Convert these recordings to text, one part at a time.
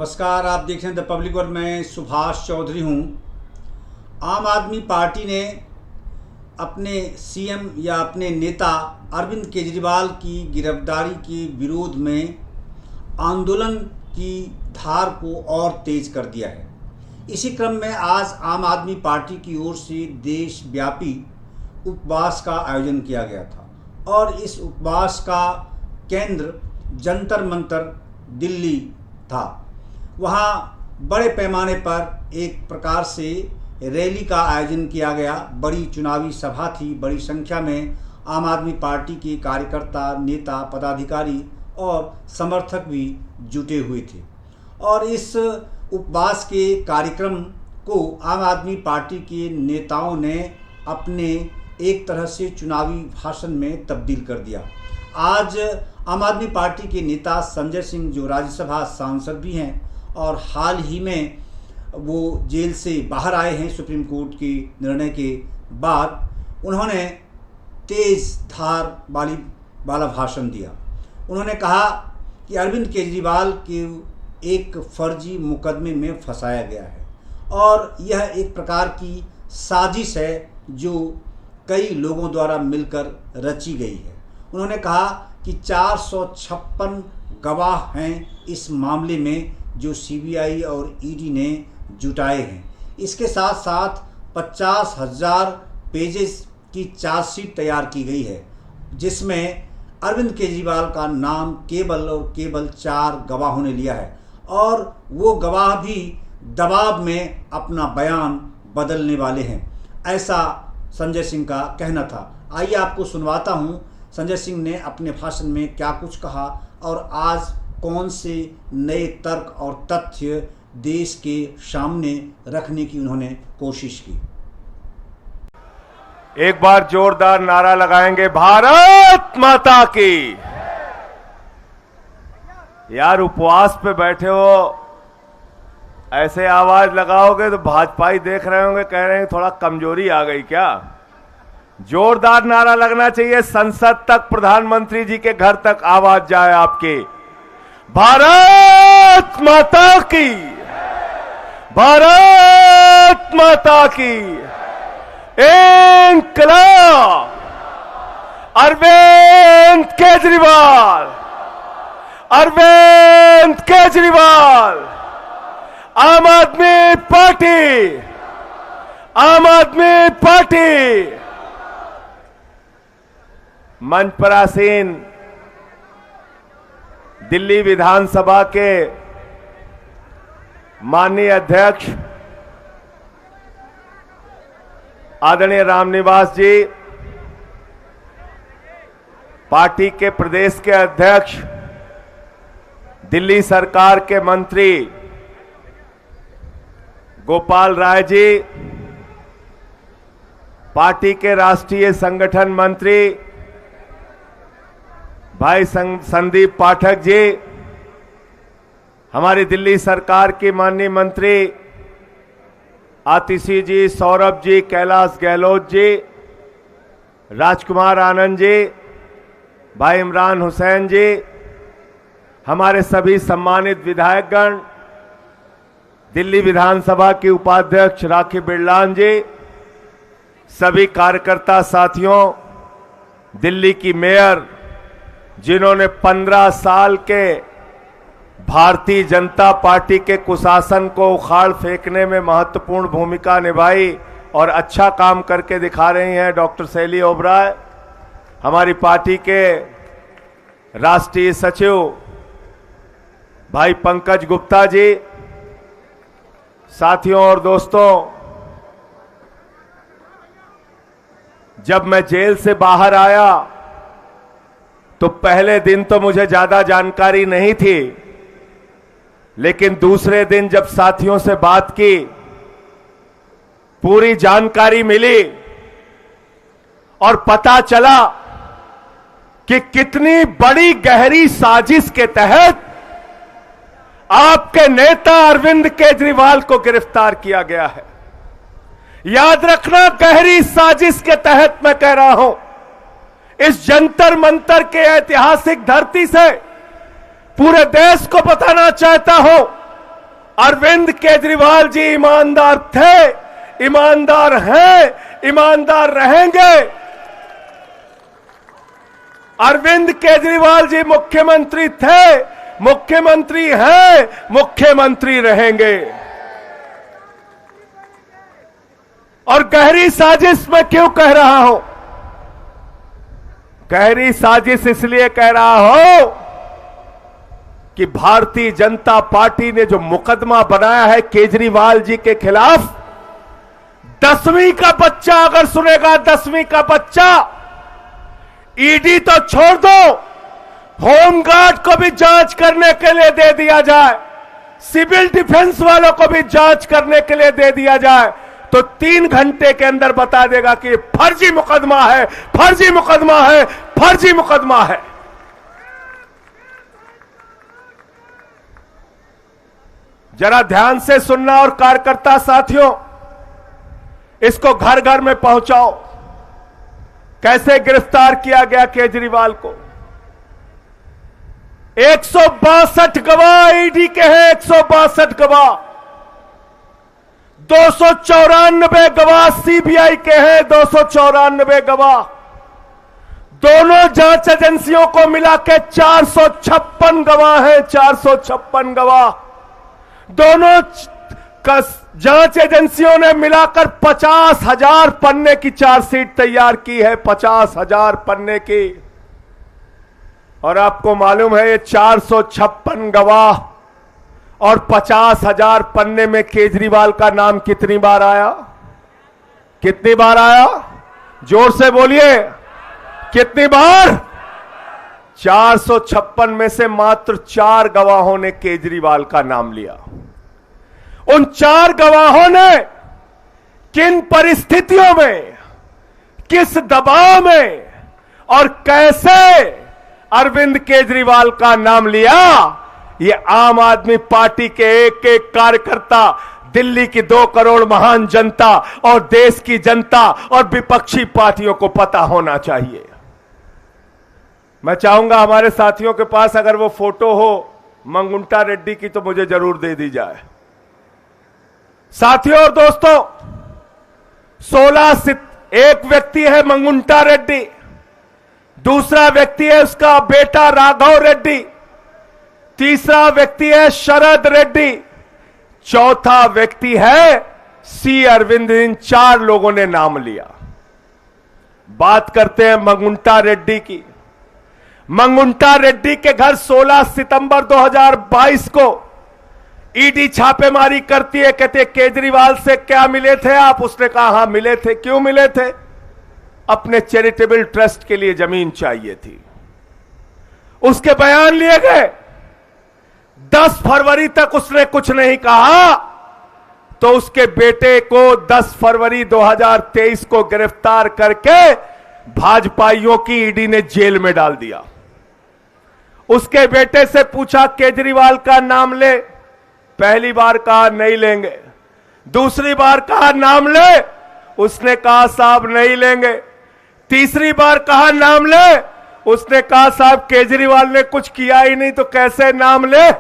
नमस्कार, आप देख रहे हैं द पब्लिक और मैं सुभाष चौधरी हूं। आम आदमी पार्टी ने अपने सीएम या अपने नेता अरविंद केजरीवाल की गिरफ्तारी के विरोध में आंदोलन की धार को और तेज कर दिया है। इसी क्रम में आज आम आदमी पार्टी की ओर से देशव्यापी उपवास का आयोजन किया गया था और इस उपवास का केंद्र जंतर मंतर दिल्ली था। वहाँ बड़े पैमाने पर एक प्रकार से रैली का आयोजन किया गया। बड़ी चुनावी सभा थी। बड़ी संख्या में आम आदमी पार्टी के कार्यकर्ता, नेता, पदाधिकारी और समर्थक भी जुटे हुए थे और इस उपवास के कार्यक्रम को आम आदमी पार्टी के नेताओं ने अपने एक तरह से चुनावी भाषण में तब्दील कर दिया। आज आम आदमी पार्टी के नेता संजय सिंह, जो राज्यसभा सांसद भी हैं और हाल ही में वो जेल से बाहर आए हैं सुप्रीम कोर्ट के निर्णय के बाद, उन्होंने तेज धार वाला भाषण दिया। उन्होंने कहा कि अरविंद केजरीवाल के एक फर्जी मुकदमे में फंसाया गया है और यह एक प्रकार की साजिश है जो कई लोगों द्वारा मिलकर रची गई है। उन्होंने कहा कि 456 गवाह हैं इस मामले में जो सीबीआई और ईडी ने जुटाए हैं। इसके साथ साथ 50,000 पेजेस की चार्जशीट तैयार की गई है जिसमें अरविंद केजरीवाल का नाम केवल और केवल 4 गवाहों ने लिया है और वो गवाह भी दबाव में अपना बयान बदलने वाले हैं, ऐसा संजय सिंह का कहना था। आइए आपको सुनवाता हूँ संजय सिंह ने अपने भाषण में क्या कुछ कहा और आज कौन से नए तर्क और तथ्य देश के सामने रखने की उन्होंने कोशिश की। एक बार जोरदार नारा लगाएंगे, भारत माता की। यार, उपवास पे बैठे हो, ऐसे आवाज लगाओगे तो भाजपाई देख रहे होंगे, कह रहे हैं थोड़ा कमजोरी आ गई क्या। जोरदार नारा लगना चाहिए, संसद तक, प्रधानमंत्री जी के घर तक आवाज जाए आपकी। भारत माता की, भारत माता की। इंकलाब अरविंद केजरीवाल, अरविंद केजरीवाल। आम आदमी पार्टी, आम आदमी पार्टी। मंच पर आसीन दिल्ली विधानसभा के माननीय अध्यक्ष आदरणीय रामनिवास जी, पार्टी के प्रदेश के अध्यक्ष, दिल्ली सरकार के मंत्री गोपाल राय जी, पार्टी के राष्ट्रीय संगठन मंत्री भाई संदीप पाठक जी, हमारी दिल्ली सरकार की माननीय मंत्री आतिशी जी, सौरभ जी, कैलाश गहलोत जी, राजकुमार आनंद जी, भाई इमरान हुसैन जी, हमारे सभी सम्मानित विधायकगण, दिल्ली विधानसभा की उपाध्यक्ष राखी बिरलान जी, सभी कार्यकर्ता साथियों, दिल्ली की मेयर जिन्होंने 15 साल के भारतीय जनता पार्टी के कुशासन को उखाड़ फेंकने में महत्वपूर्ण भूमिका निभाई और अच्छा काम करके दिखा रही हैं, डॉक्टर शैली ओबराय, हमारी पार्टी के राष्ट्रीय सचिव भाई पंकज गुप्ता जी, साथियों और दोस्तों, जब मैं जेल से बाहर आया तो पहले दिन तो मुझे ज्यादा जानकारी नहीं थी, लेकिन दूसरे दिन जब साथियों से बात की, पूरी जानकारी मिली और पता चला कि कितनी बड़ी गहरी साजिश के तहत आपके नेता अरविंद केजरीवाल को गिरफ्तार किया गया है। याद रखना, गहरी साजिश के तहत मैं कह रहा हूं। इस जंतर मंतर के ऐतिहासिक धरती से पूरे देश को बताना चाहता हूं अरविंद केजरीवाल जी ईमानदार थे, ईमानदार हैं, ईमानदार रहेंगे। अरविंद केजरीवाल जी मुख्यमंत्री थे, मुख्यमंत्री हैं, मुख्यमंत्री रहेंगे। और गहरी साजिश मैं क्यों कह रहा हूं? गहरी साजिश इसलिए कह रहा हूं कि भारतीय जनता पार्टी ने जो मुकदमा बनाया है केजरीवाल जी के खिलाफ, 10वीं का बच्चा अगर सुनेगा, 10वीं का बच्चा, ईडी तो छोड़ दो, होमगार्ड को भी जांच करने के लिए दे दिया जाए, सिविल डिफेंस वालों को भी जांच करने के लिए दे दिया जाए, तो 3 घंटे के अंदर बता देगा कि ये फर्जी मुकदमा है, फर्जी मुकदमा है, फर्जी मुकदमा है। जरा ध्यान से सुनना और कार्यकर्ता साथियों, इसको घर घर में पहुंचाओ। कैसे गिरफ्तार किया गया केजरीवाल को? 162 गवाह ईडी के हैं, 162 गवाह, 294 गवाह सीबीआई के हैं, 294 गवाह, दोनों जांच एजेंसियों को मिला के 456 गवाह हैं, 456 गवाह। दोनों जांच एजेंसियों ने मिलाकर 50,000 पन्ने की चार्जशीट तैयार की है, 50,000 पन्ने की। और आपको मालूम है ये 456 गवाह और 50,000 पन्ने में केजरीवाल का नाम कितनी बार आया? कितनी बार आया? जोर से बोलिए, कितनी बार? 456 में से मात्र 4 गवाहों ने केजरीवाल का नाम लिया। उन 4 गवाहों ने किन परिस्थितियों में, किस दबाव में और कैसे अरविंद केजरीवाल का नाम लिया, ये आम आदमी पार्टी के एक एक कार्यकर्ता, दिल्ली की 2 करोड़ महान जनता और देश की जनता और विपक्षी पार्टियों को पता होना चाहिए। मैं चाहूंगा हमारे साथियों के पास अगर वो फोटो हो मंगुंटा रेड्डी की तो मुझे जरूर दे दी जाए। साथियों और दोस्तों, एक व्यक्ति है मंगुंटा रेड्डी, दूसरा व्यक्ति है उसका बेटा राघव रेड्डी, तीसरा व्यक्ति है शरद रेड्डी, चौथा व्यक्ति है सी अरविंद। इन 4 लोगों ने नाम लिया। बात करते हैं मंगुंटा रेड्डी की। मंगुंटा रेड्डी के घर 16 सितंबर 2022 को ईडी छापेमारी करती है। कहते केजरीवाल से क्या मिले थे आप? उसने कहा हां मिले थे। क्यों मिले थे? अपने चैरिटेबल ट्रस्ट के लिए जमीन चाहिए थी। उसके बयान लिए गए। 10 फरवरी तक उसने कुछ नहीं कहा, तो उसके बेटे को 10 फरवरी 2023 को गिरफ्तार करके भाजपाइयों की ईडी ने जेल में डाल दिया। उसके बेटे से पूछा केजरीवाल का नाम ले, पहली बार कहा नहीं लेंगे, दूसरी बार कहा नाम ले, उसने कहा साहब नहीं लेंगे, तीसरी बार कहा नाम ले, उसने कहा साहब केजरीवाल ने कुछ किया ही नहीं तो कैसे नाम ले,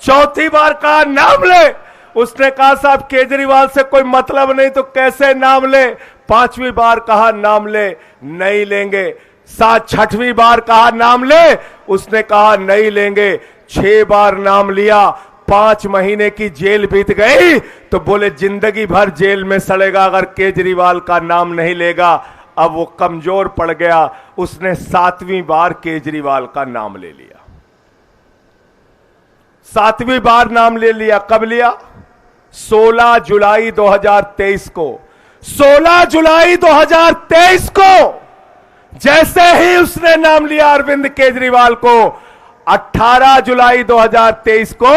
चौथी बार कहा नाम ले, उसने कहा साहब केजरीवाल से कोई मतलब नहीं तो कैसे नाम ले, पांचवी बार कहा नाम ले, नहीं लेंगे, 6वीं बार कहा नाम ले, उसने कहा नहीं लेंगे, 6 बार नाम लिया, 5 महीने की जेल बीत गई तो बोले जिंदगी भर जेल में सड़ेगा अगर केजरीवाल का नाम नहीं लेगा। अब वो कमजोर पड़ गया, उसने 7वीं बार केजरीवाल का नाम ले लिया। 7वीं बार नाम ले लिया। कब लिया? 16 जुलाई 2023 को। 16 जुलाई 2023 को जैसे ही उसने नाम लिया अरविंद केजरीवाल को, 18 जुलाई 2023 को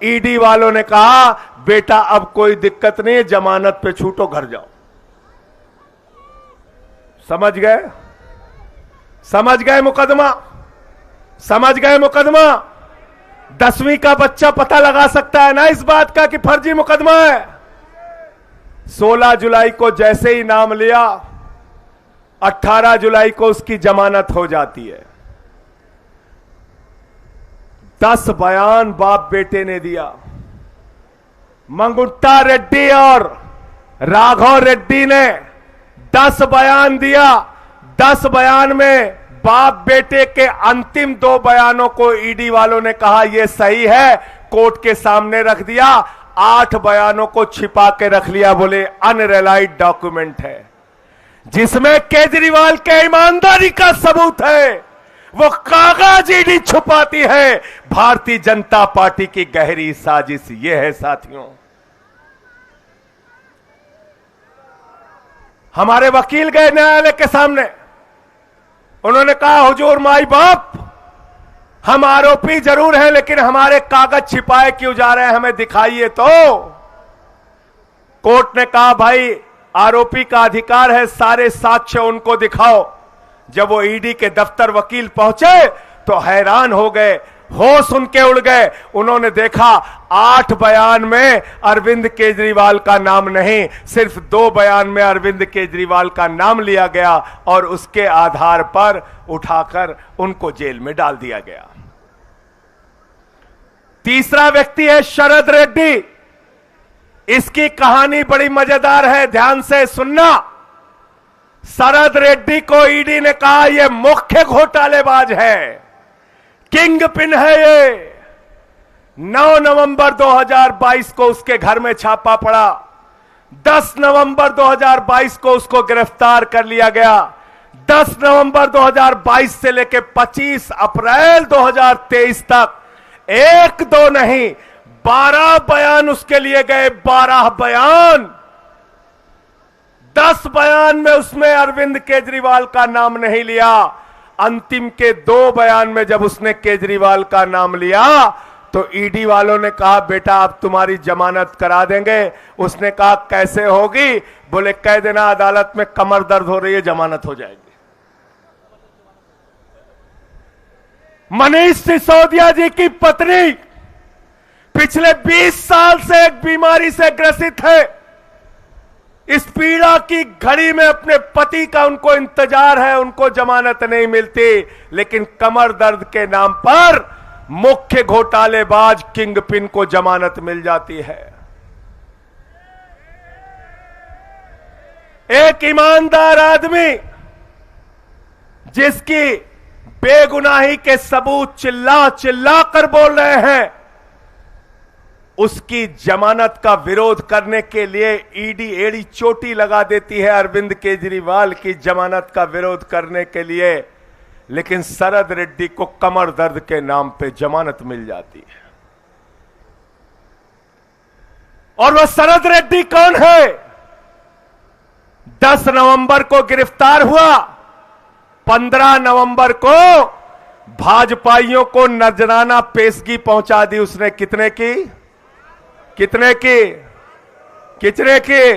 ईडी वालों ने कहा बेटा अब कोई दिक्कत नहीं, जमानत पे छूटो, घर जाओ। समझ गए? समझ गए मुकदमा? समझ गए मुकदमा? 10वीं का बच्चा पता लगा सकता है ना इस बात का कि फर्जी मुकदमा है। 16 जुलाई को जैसे ही नाम लिया, 18 जुलाई को उसकी जमानत हो जाती है। 10 बयान बाप बेटे ने दिया। मंगुट्टा रेड्डी और राघव रेड्डी ने 10 बयान दिया। 10 बयान में बाप बेटे के अंतिम 2 बयानों को ईडी वालों ने कहा यह सही है, कोर्ट के सामने रख दिया। 8 बयानों को छिपा के रख लिया, बोले अनरिलाइड डॉक्यूमेंट है, जिसमें केजरीवाल के ईमानदारी का सबूत है। वो कागज ईडी छुपाती है। भारतीय जनता पार्टी की गहरी साजिश ये है साथियों। हमारे वकील गए न्यायालय के सामने, उन्होंने कहा हुजूर माई बाप, हम आरोपी जरूर हैं लेकिन हमारे कागज छिपाए क्यों जा रहे हैं, हमें दिखाइए तो। कोर्ट ने कहा भाई आरोपी का अधिकार है, सारे साक्ष्य उनको दिखाओ। जब वो ईडी के दफ्तर वकील पहुंचे तो हैरान हो गए, होश उनके उड़ गए। उन्होंने देखा 8 बयान में अरविंद केजरीवाल का नाम नहीं, सिर्फ 2 बयान में अरविंद केजरीवाल का नाम लिया गया और उसके आधार पर उठाकर उनको जेल में डाल दिया गया। तीसरा व्यक्ति है शरद रेड्डी। इसकी कहानी बड़ी मजेदार है, ध्यान से सुनना। शरद रेड्डी को ईडी ने कहा यह मुख्य घोटालेबाज है, किंग पिन है ये। 9 नवंबर 2022 को उसके घर में छापा पड़ा। 10 नवंबर 2022 को उसको गिरफ्तार कर लिया गया। 10 नवंबर 2022 से लेकर 25 अप्रैल 2023 तक 1-2 नहीं 12 बयान उसके लिए गए। 12 बयान। 10 बयान में उसमें अरविंद केजरीवाल का नाम नहीं लिया। अंतिम के 2 बयान में जब उसने केजरीवाल का नाम लिया तो ईडी वालों ने कहा बेटा अब तुम्हारी जमानत करा देंगे। उसने कहा कैसे होगी, बोले कह देना अदालत में कमर दर्द हो रही है, जमानत हो जाएगी। मनीष सिसोदिया जी की पत्नी पिछले 20 साल से एक बीमारी से ग्रसित है। इस पीड़ा की घड़ी में अपने पति का उनको इंतजार है, उनको जमानत नहीं मिलती, लेकिन कमर दर्द के नाम पर मुख्य घोटालेबाज किंगपिन को जमानत मिल जाती है। एक ईमानदार आदमी जिसकी बेगुनाही के सबूत चिल्ला चिल्ला कर बोल रहे हैं, उसकी जमानत का विरोध करने के लिए ईडी एड़ी चोटी लगा देती है अरविंद केजरीवाल की जमानत का विरोध करने के लिए, लेकिन शरद रेड्डी को कमर दर्द के नाम पे जमानत मिल जाती है। और वह शरद रेड्डी कौन है? 10 नवंबर को गिरफ्तार हुआ, 15 नवंबर को भाजपाइयों को नजराना पेशगी पहुंचा दी उसने। कितने की? कितने की? कितने की?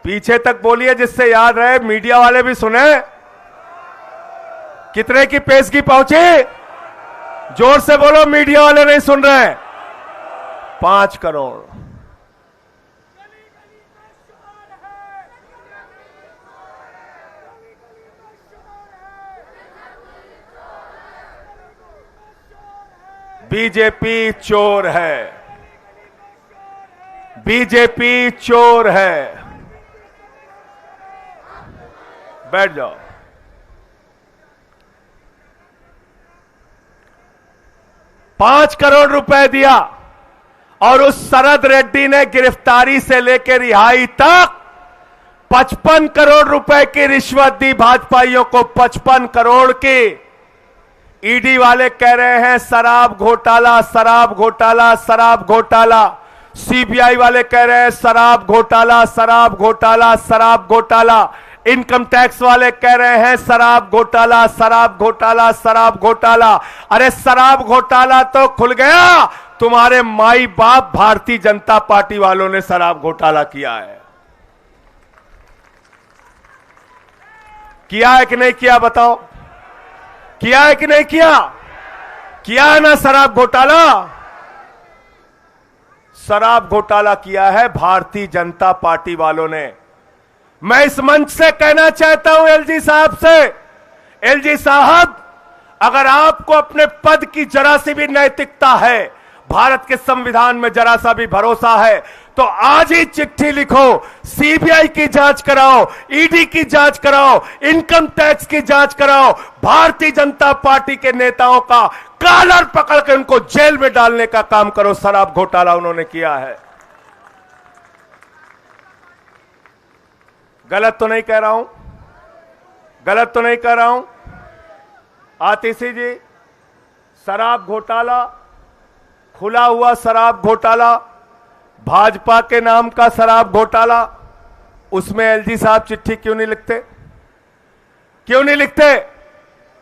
पीछे तक बोलिए जिससे याद रहे, मीडिया वाले भी सुने। कितने की पेशगी पहुंची? जोर से बोलो, मीडिया वाले नहीं सुन रहे। 5 करोड़। बीजेपी चोर है, बीजेपी चोर है। बैठ जाओ। $5 करोड़ रुपए दिया और उस शरद रेड्डी ने गिरफ्तारी से लेकर रिहाई तक 55 करोड़ रुपए की रिश्वत दी भाजपाइयों को। 55 करोड़ की। ईडी वाले कह रहे हैं शराब घोटाला, शराब घोटाला, शराब घोटाला। सीबीआई वाले कह रहे हैं शराब घोटाला, शराब घोटाला, शराब घोटाला। इनकम टैक्स वाले कह रहे हैं शराब घोटाला, शराब घोटाला, शराब घोटाला। अरे शराब घोटाला तो खुल गया, तुम्हारे माई बाप भारतीय जनता पार्टी वालों ने शराब घोटाला किया है। किया है कि नहीं किया बताओ? किया है कि नहीं किया? किया है ना शराब घोटाला? शराब घोटाला किया है भारतीय जनता पार्टी वालों ने। मैं इस मंच से कहना चाहता हूं एलजी साहब से, एलजी साहब, अगर आपको अपने पद की जरा सी भी नैतिकता है, भारत के संविधान में जरा सा भी भरोसा है तो आज ही चिट्ठी लिखो, सीबीआई की जांच कराओ, ईडी की जांच कराओ, इनकम टैक्स की जांच कराओ, भारतीय जनता पार्टी के नेताओं का कॉलर पकड़ के उनको जेल में डालने का काम करो। शराब घोटाला उन्होंने किया है। गलत तो नहीं कह रहा हूं, गलत तो नहीं कह रहा हूं। आतिशी जी, शराब घोटाला, खुला हुआ शराब घोटाला, भाजपा के नाम का शराब घोटाला, उसमें एलजी साहब चिट्ठी क्यों नहीं लिखते? क्यों नहीं लिखते?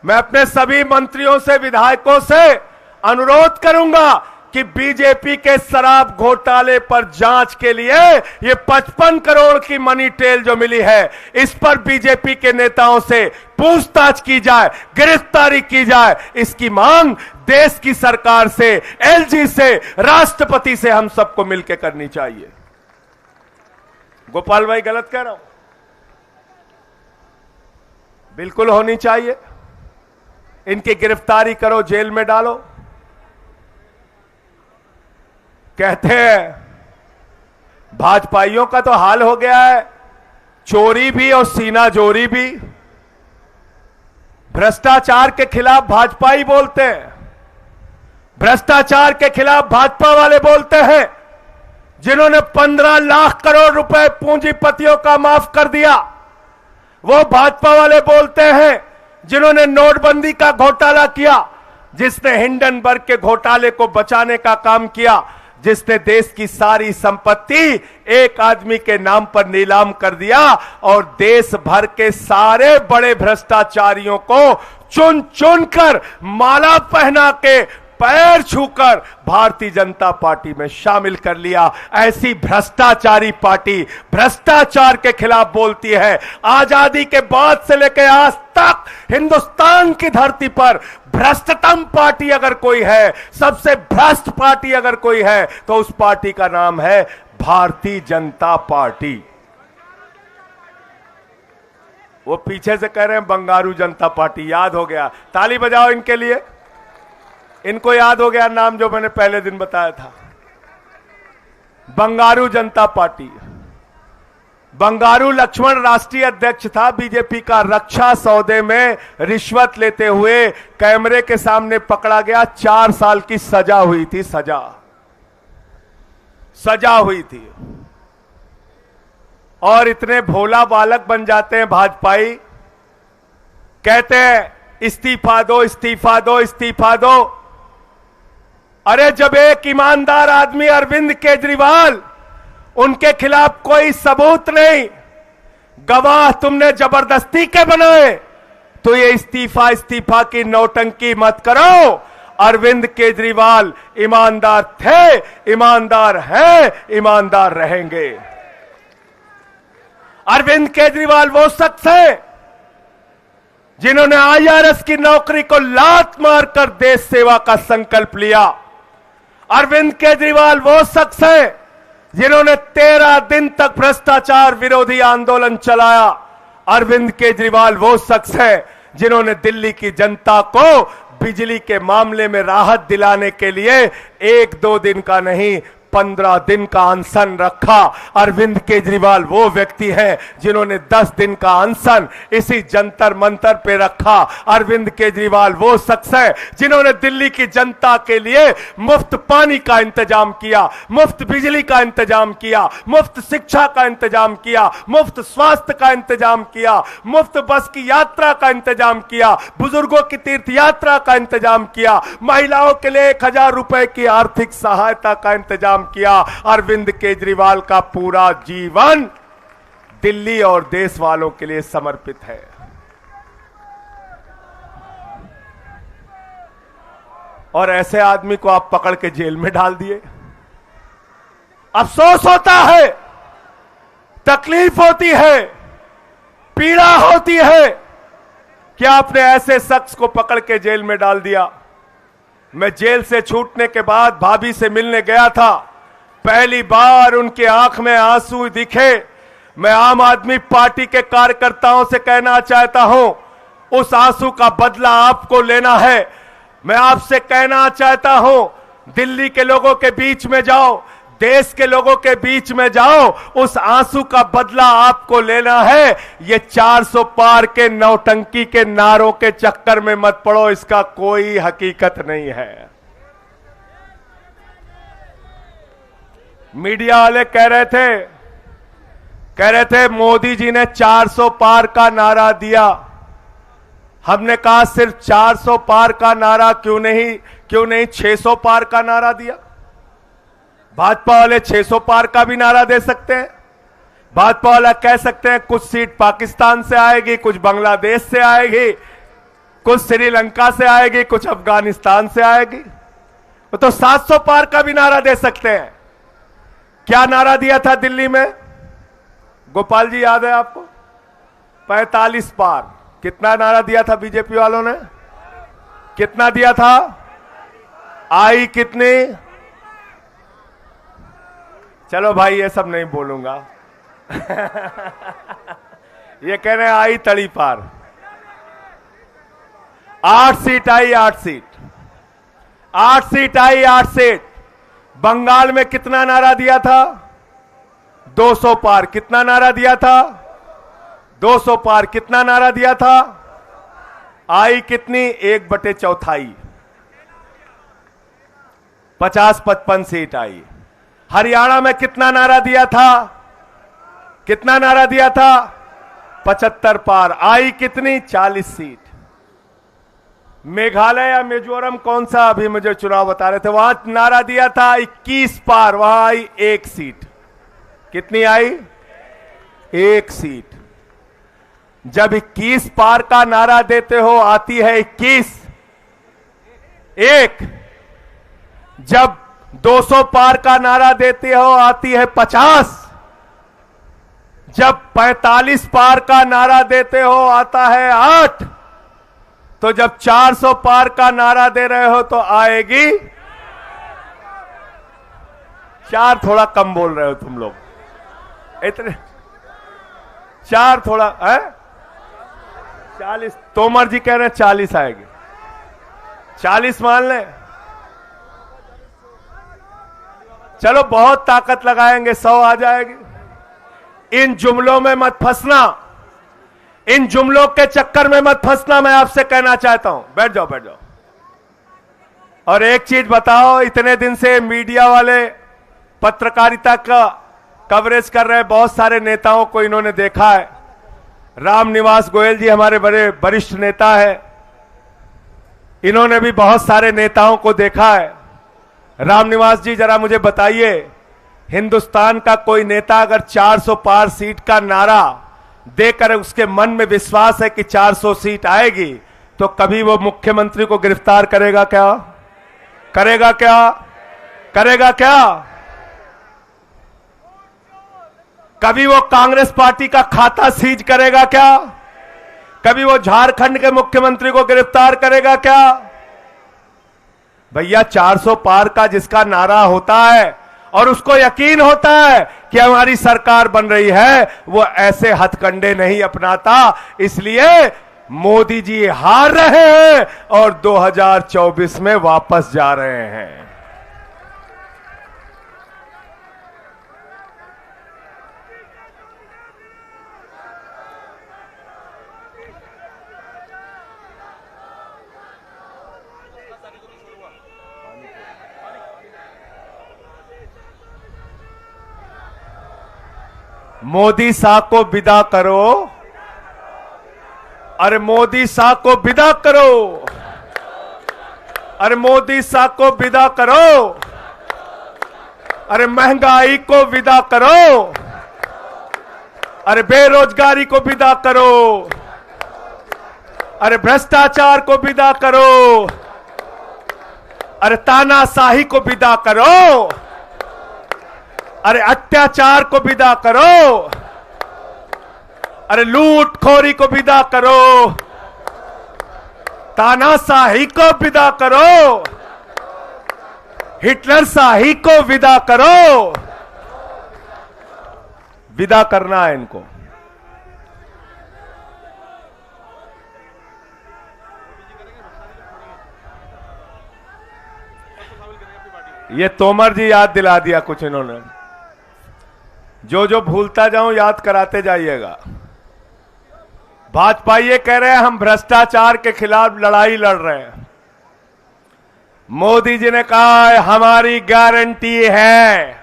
मैं अपने सभी मंत्रियों से, विधायकों से अनुरोध करूंगा कि बीजेपी के शराब घोटाले पर जांच के लिए ये 55 करोड़ की मनी ट्रेल जो मिली है, इस पर बीजेपी के नेताओं से पूछताछ की जाए, गिरफ्तारी की जाए। इसकी मांग देश की सरकार से, एलजी से, राष्ट्रपति से हम सबको मिलकर करनी चाहिए। गोपाल भाई, गलत कह रहा हूं? बिल्कुल होनी चाहिए। इनकी गिरफ्तारी करो, जेल में डालो। कहते हैं भाजपाइयों का तो हाल हो गया है, चोरी भी और सीना जोरी भी। भ्रष्टाचार के खिलाफ भाजपाई बोलते हैं, भ्रष्टाचार के खिलाफ भाजपा वाले बोलते हैं। जिन्होंने 15 लाख करोड़ रुपए पूंजीपतियों का माफ कर दिया, वो भाजपा वाले बोलते हैं। जिन्होंने नोटबंदी का घोटाला किया, जिसने हिंडनबर्ग के घोटाले को बचाने का काम किया, जिसने देश की सारी संपत्ति एक आदमी के नाम पर नीलाम कर दिया और देश भर के सारे बड़े भ्रष्टाचारियों को चुन चुन कर, माला पहना के, पैर छूकर भारतीय जनता पार्टी में शामिल कर लिया। ऐसी भ्रष्टाचारी पार्टी भ्रष्टाचार के खिलाफ बोलती है। आजादी के बाद से लेकर आज तक हिंदुस्तान की धरती पर भ्रष्टतम पार्टी अगर कोई है, सबसे भ्रष्ट पार्टी अगर कोई है, तो उस पार्टी का नाम है भारतीय जनता पार्टी। वो पीछे से कह रहे हैं बंगारू जनता पार्टी, याद हो गया। ताली बजाओ इनके लिए। इनको याद हो गया नाम जो मैंने पहले दिन बताया था, बंगारू जनता पार्टी। बंगारू लक्ष्मण राष्ट्रीय अध्यक्ष था बीजेपी का। रक्षा सौदे में रिश्वत लेते हुए कैमरे के सामने पकड़ा गया। 4 साल की सजा हुई थी, सजा हुई थी। और इतने भोला बालक बन जाते हैं भाजपाई, कहते हैं इस्तीफा दो, इस्तीफा दो, इस्तीफा दो। अरे जब एक ईमानदार आदमी अरविंद केजरीवाल, उनके खिलाफ कोई सबूत नहीं, गवाह तुमने जबरदस्ती के बनाए, तो ये इस्तीफा की नौटंकी मत करो। अरविंद केजरीवाल ईमानदार थे, ईमानदार हैं, ईमानदार रहेंगे। अरविंद केजरीवाल वो शख्स है जिन्होंने आईआरएस की नौकरी को लात मारकर देश सेवा का संकल्प लिया। अरविंद केजरीवाल वो शख्स है जिन्होंने 13 दिन तक भ्रष्टाचार विरोधी आंदोलन चलाया। अरविंद केजरीवाल वो शख्स है जिन्होंने दिल्ली की जनता को बिजली के मामले में राहत दिलाने के लिए 1-2 दिन का नहीं, 15 दिन का अनशन रखा। अरविंद केजरीवाल वो व्यक्ति हैं जिन्होंने 10 दिन का अनशन इसी जंतर मंतर पे रखा। अरविंद केजरीवाल वो शख्स है जिन्होंने दिल्ली की जनता के लिए मुफ्त पानी का इंतजाम किया, मुफ्त बिजली का इंतजाम किया, मुफ्त शिक्षा का इंतजाम किया, मुफ्त स्वास्थ्य का इंतजाम किया, मुफ्त बस की यात्रा का इंतजाम किया, बुजुर्गों की तीर्थ यात्रा का इंतजाम किया, महिलाओं के लिए 1000 रुपए की आर्थिक सहायता का इंतजाम किया। अरविंद केजरीवाल का पूरा जीवन दिल्ली और देश वालों के लिए समर्पित है। और ऐसे आदमी को आप पकड़ के जेल में डाल दिए। अफसोस होता है, तकलीफ होती है, पीड़ा होती है कि आपने ऐसे शख्स को पकड़ के जेल में डाल दिया। मैं जेल से छूटने के बाद भाभी से मिलने गया था। पहली बार उनके आंख में आंसू दिखे। मैं आम आदमी पार्टी के कार्यकर्ताओं से कहना चाहता हूं, उस आंसू का बदला आपको लेना है। मैं आपसे कहना चाहता हूं, दिल्ली के लोगों के बीच में जाओ, देश के लोगों के बीच में जाओ, उस आंसू का बदला आपको लेना है। ये 400 पार के नौटंकी के नारों के चक्कर में मत पड़ो, इसका कोई हकीकत नहीं है। मीडिया वाले कह रहे थे मोदी जी ने 400 पार का नारा दिया। हमने कहा सिर्फ 400 पार का नारा क्यों नहीं 600 पार का नारा दिया। भाजपा वाले 600 पार का भी नारा दे सकते हैं। भाजपा वाला कह सकते हैं कुछ सीट पाकिस्तान से आएगी, कुछ बांग्लादेश से आएगी, कुछ श्रीलंका से आएगी, कुछ अफगानिस्तान से आएगी। तो 700 पार का भी नारा दे सकते हैं। क्या नारा दिया था दिल्ली में, गोपाल जी याद है आपको? 45 पार। कितना नारा दिया था बीजेपी वालों ने? कितना दिया था? आई कितनी? चलो भाई ये सब नहीं बोलूंगा। ये कह रहे हैं आई तड़ी पार। 8 सीट आई, 8 सीट, 8 सीट आई, 8 सीट। बंगाल में कितना नारा दिया था? 200 पार। कितना नारा दिया था? 200 पार। कितना नारा दिया था? आई कितनी? 1/4। 50-55 सीट आई। हरियाणा में कितना नारा दिया था? कितना नारा दिया था? 75 पार। आई कितनी? 40 सीट। मेघालय या मिजोरम कौन सा अभी मुझे चुनाव बता रहे थे, वहां नारा दिया था 21 पार, वहां आई 1 सीट। कितनी आई? 1 सीट। जब 21 पार का नारा देते हो आती है 21, 1। जब 200 पार का नारा देते हो आती है 50। जब 45 पार का नारा देते हो आता है 8। तो जब 400 पार का नारा दे रहे हो तो आएगी 4। थोड़ा कम बोल रहे हो तुम लोग, इतने 4 थोड़ा है। 40 तोमर जी कह रहे हैं 40 आएगी। 40 मान लें। चलो बहुत ताकत लगाएंगे, 100 आ जाएगी। इन जुमलों में मत फंसना, इन जुमलों के चक्कर में मत फंसना, मैं आपसे कहना चाहता हूं। बैठ जाओ, बैठ जाओ। और एक चीज बताओ, इतने दिन से मीडिया वाले पत्रकारिता का कवरेज कर रहे हैं, बहुत सारे नेताओं को इन्होंने देखा है। रामनिवास गोयल जी हमारे बड़े वरिष्ठ नेता हैं, इन्होंने भी बहुत सारे नेताओं को देखा है। रामनिवास जी जरा मुझे बताइए, हिंदुस्तान का कोई नेता अगर 400 पार सीट का नारा देकर उसके मन में विश्वास है कि 400 सीट आएगी, तो कभी वो मुख्यमंत्री को गिरफ्तार करेगा क्या? करेगा क्या? करेगा क्या? कभी वो कांग्रेस पार्टी का खाता सीज करेगा क्या? कभी वो झारखंड के मुख्यमंत्री को गिरफ्तार करेगा क्या? भैया 400 पार का जिसका नारा होता है और उसको यकीन होता है कि हमारी सरकार बन रही है, वो ऐसे हथकंडे नहीं अपनाता। इसलिए मोदी जी हार रहे हैं और 2024 में वापस जा रहे हैं। मोदी शाह को विदा करो, अरे मोदी शाह को विदा करो, अरे मोदी शाह को विदा करो, अरे महंगाई को विदा करो, अरे बेरोजगारी को विदा करो, अरे भ्रष्टाचार को विदा करो, अरे तानाशाही को विदा करो, अरे अत्याचार को विदा करो, अरे लूटखोरी को विदा करो, तानाशाही को विदा करो, हिटलर शाही को विदा करो। विदा करना है इनको। ये तोमर जी याद दिला दिया कुछ इन्होंने। जो जो भूलता जाऊं याद कराते जाइएगा। भाजपा ये कह रहे हैं हम भ्रष्टाचार के खिलाफ लड़ाई लड़ रहे हैं। मोदी जी ने कहा है हमारी गारंटी है,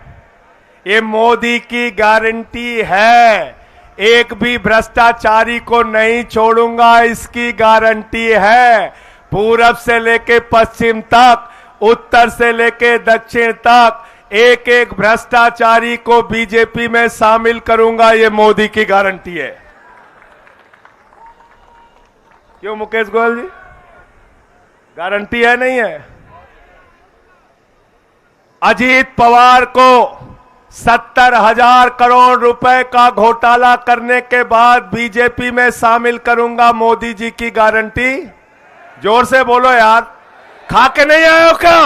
ये मोदी की गारंटी है, एक भी भ्रष्टाचारी को नहीं छोड़ूंगा, इसकी गारंटी है। पूरब से लेके पश्चिम तक, उत्तर से लेके दक्षिण तक, एक एक भ्रष्टाचारी को बीजेपी में शामिल करूंगा, ये मोदी की गारंटी है। क्यों मुकेश गोयल जी, गारंटी है नहीं है? अजीत पवार को 70,000 करोड़ रुपए का घोटाला करने के बाद बीजेपी में शामिल करूंगा, मोदी जी की गारंटी। जोर से बोलो यार, खा के नहीं आए हो क्या?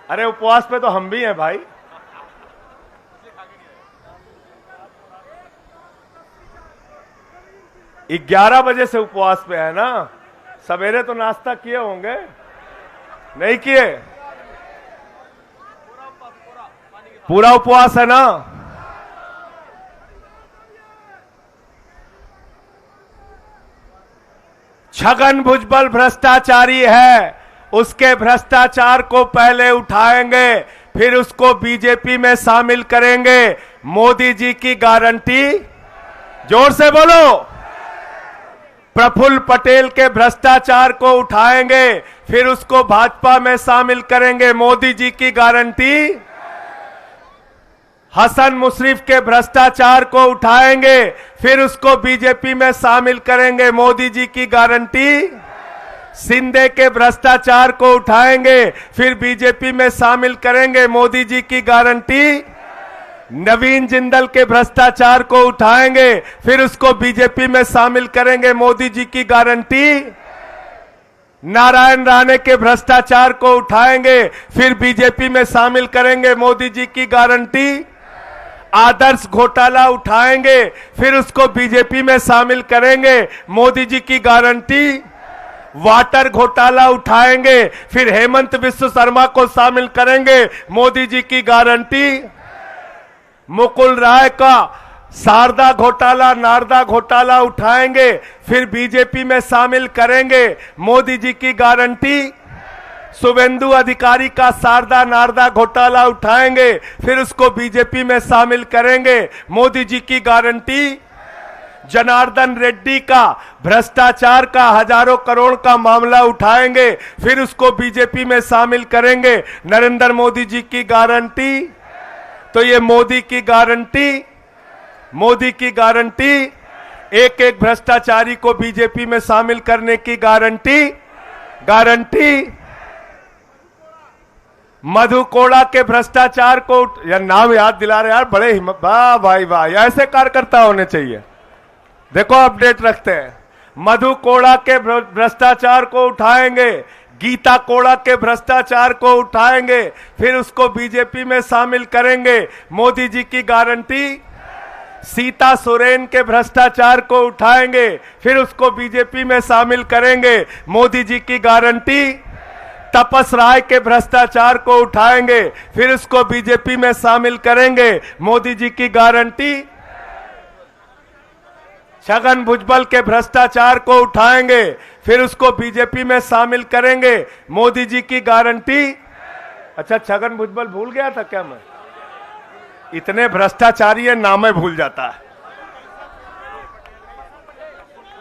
अरे उपवास पे तो हम भी हैं भाई। ये 11 बजे से उपवास पे है ना। सवेरे तो नाश्ता किए होंगे, नहीं किए? पूरा उपवास है ना? छगन भुजबल भ्रष्टाचारी है, उसके भ्रष्टाचार को पहले उठाएंगे, फिर उसको बीजेपी में शामिल करेंगे। मोदी जी की गारंटी, जोर से बोलो। प्रफुल्ल पटेल के भ्रष्टाचार को उठाएंगे, फिर उसको भाजपा में शामिल करेंगे, मोदी जी की गारंटी। हसन मुशर्रफ के भ्रष्टाचार को उठाएंगे, फिर उसको बीजेपी में शामिल करेंगे, मोदी जी की गारंटी। शिंदे के भ्रष्टाचार को उठाएंगे, फिर बीजेपी में शामिल करेंगे, मोदी जी की गारंटी। नवीन जिंदल के भ्रष्टाचार को उठाएंगे, फिर उसको बीजेपी में शामिल करेंगे, मोदी जी की गारंटी। नारायण राणे के भ्रष्टाचार को उठाएंगे, फिर बीजेपी में शामिल करेंगे, मोदी जी की गारंटी। आदर्श घोटाला उठाएंगे, फिर उसको बीजेपी में शामिल करेंगे, मोदी जी की गारंटी। वाटर घोटाला उठाएंगे, फिर हेमंत बिस्व शर्मा को शामिल करेंगे, मोदी जी की गारंटी। मुकुल राय का शारदा घोटाला, नारदा घोटाला उठाएंगे, फिर बीजेपी में शामिल करेंगे, मोदी जी की गारंटी। शुभेंदु अधिकारी का शारदा नारदा घोटाला उठाएंगे, फिर उसको बीजेपी में शामिल करेंगे, मोदी जी की गारंटी। जनार्दन रेड्डी का भ्रष्टाचार का हजारों करोड़ का मामला उठाएंगे, फिर उसको बीजेपी में शामिल करेंगे, नरेंद्र मोदी जी की गारंटी। तो ये मोदी की गारंटी, मोदी की गारंटी, एक एक भ्रष्टाचारी को बीजेपी में शामिल करने की गारंटी। गारंटी मधु कोड़ा के भ्रष्टाचार को, यार नाम याद दिला रहे यार, बड़े हिम्मत, वाह भाई वाह, ऐसे कार्यकर्ता होने चाहिए। देखो अपडेट रखते हैं। मधु कोड़ा के भ्रष्टाचार को उठाएंगे, गीता कोड़ा के भ्रष्टाचार को उठाएंगे, फिर उसको बीजेपी में शामिल करेंगे, मोदी जी की गारंटी। सीता सोरेन के भ्रष्टाचार को उठाएंगे, फिर उसको बीजेपी में शामिल करेंगे, मोदी जी की गारंटी। तपस राय के भ्रष्टाचार को उठाएंगे, फिर उसको बीजेपी में शामिल करेंगे, मोदी जी की गारंटी। छगन भुजबल के भ्रष्टाचार को उठाएंगे, फिर उसको बीजेपी में शामिल करेंगे, मोदी जी की गारंटी। अच्छा, छगन भुजबल भूल गया था क्या मैं? इतने भ्रष्टाचारी है, नाम भूल जाता है।